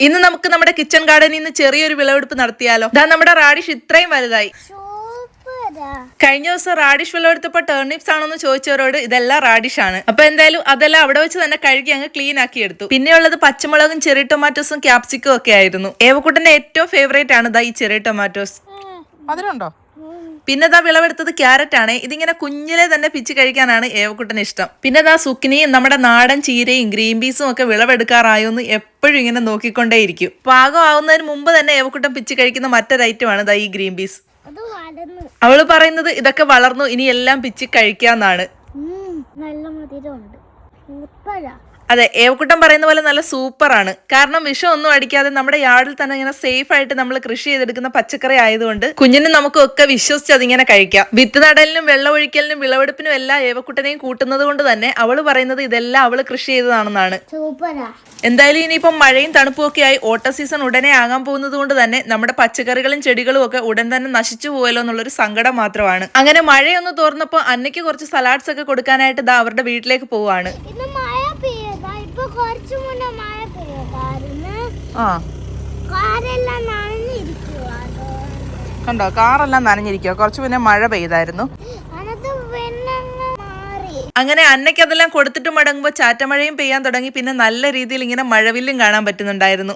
ഇന്ന് നമുക്ക് നമ്മുടെ കിച്ചൺ ഗാർഡനിൽ നിന്ന് ചെറിയൊരു വിളവെടുപ്പ് നടത്തിയാലോ? ദാ നമ്മുടെ റാഡിഷ് ഇത്രയും വലുതായി. കഴിഞ്ഞ ദിവസം റാഡിഷ് വിളവെടുത്തപ്പോ ടേർണിപ്സ് ആണെന്ന് ചോദിച്ചവരോട് ഇതെല്ലാം റാഡിഷ് ആണ്. അപ്പൊ എന്തായാലും അതെല്ലാം അവിടെ വെച്ച് തന്നെ കഴുകി അങ്ങ് ക്ലീൻ ആക്കി എടുത്തു. പിന്നെയുള്ളത് പച്ചമുളകും ചെറിയ ടൊമാറ്റോസും ക്യാപ്സിക്കും ഒക്കെ ആയിരുന്നു. ഏവക്കുട്ടന്റെ ഏറ്റവും ഫേവറേറ്റ് ആണ് ദാ ഈ ചെറിയ ടൊമാറ്റോസ്. അതിലുണ്ടോ? പിന്നെ ദാ വിളവെടുത്തത് ക്യാരറ്റ് ആണ്. ഇതിങ്ങനെ കുഞ്ഞിലെ തന്നെ പിച്ച് കഴിക്കാനാണ് ഏവക്കുട്ടന് ഇഷ്ടം. പിന്നെ ദാ സുക്കിനിയും നമ്മുടെ നാടൻ ചീരയും ഗ്രീൻ പീസും ഒക്കെ വിളവെടുക്കാറായോ എന്ന് എപ്പോഴും ഇങ്ങനെ നോക്കിക്കൊണ്ടേയിരിക്കും. പാകം ആവുന്നതിന് മുമ്പ് തന്നെ ഏവക്കുട്ടൻ പിച്ച് കഴിക്കുന്ന മറ്റൊരു ഐറ്റമാണ് ദാ ഈ ഗ്രീൻ പീസ്. അവള് പറയുന്നത് ഇതൊക്കെ വളർന്നു ഇനി എല്ലാം പിച്ച് കഴിക്കാന്നാണ്. അതെ, ഏവക്കുട്ടൻ പറയുന്ന പോലെ നല്ല സൂപ്പർ ആണ്. കാരണം വിഷം ഒന്നും അടിക്കാതെ നമ്മുടെ യാർഡിൽ തന്നെ ഇങ്ങനെ സേഫ് ആയിട്ട് നമ്മൾ കൃഷി ചെയ്തെടുക്കുന്ന പച്ചക്കറി ആയതുകൊണ്ട് കുഞ്ഞിനും നമുക്കൊക്കെ വിശ്വസിച്ച് അതിങ്ങനെ കഴിക്കാം. വിത്ത് നടലിനും വെള്ളമൊഴിക്കലിനും വിളവെടുപ്പിനും എല്ലാം ഏവക്കുട്ടനെയും കൂട്ടുന്നത് കൊണ്ട് തന്നെ അവള് പറയുന്നത് ഇതെല്ലാം അവള് കൃഷി ചെയ്തതാണെന്നാണ്. എന്തായാലും ഇനിയിപ്പം മഴയും തണുപ്പും ഒക്കെ ആയി ഓട്ട സീസൺ ഉടനെ ആകാൻ പോകുന്നത് കൊണ്ട് തന്നെ നമ്മുടെ പച്ചക്കറികളും ചെടികളും ഒക്കെ ഉടൻ തന്നെ നശിച്ചു പോയല്ലോ എന്നുള്ളൊരു സങ്കടം മാത്രമാണ്. അങ്ങനെ മഴയൊന്ന് തോർന്നപ്പോ അന്നയ്ക്ക് കുറച്ച് സലാഡ്സ് ഒക്കെ കൊടുക്കാനായിട്ട് ദാ അവരുടെ വീട്ടിലേക്ക് പോവാണ്. കണ്ടോ, കാറെല്ലാം നനഞ്ഞിരിക്കുക. കുറച്ചു മുന്നേ മഴ പെയ്തായിരുന്നു. അങ്ങനെ അന്നയ്ക്ക് അതെല്ലാം കൊടുത്തിട്ട് മടങ്ങുമ്പോൾ ചാറ്റമഴയും പെയ്യാൻ തുടങ്ങി. പിന്നെ നല്ല രീതിയിൽ ഇങ്ങനെ മഴവില്ലും കാണാൻ പറ്റുന്നുണ്ടായിരുന്നു.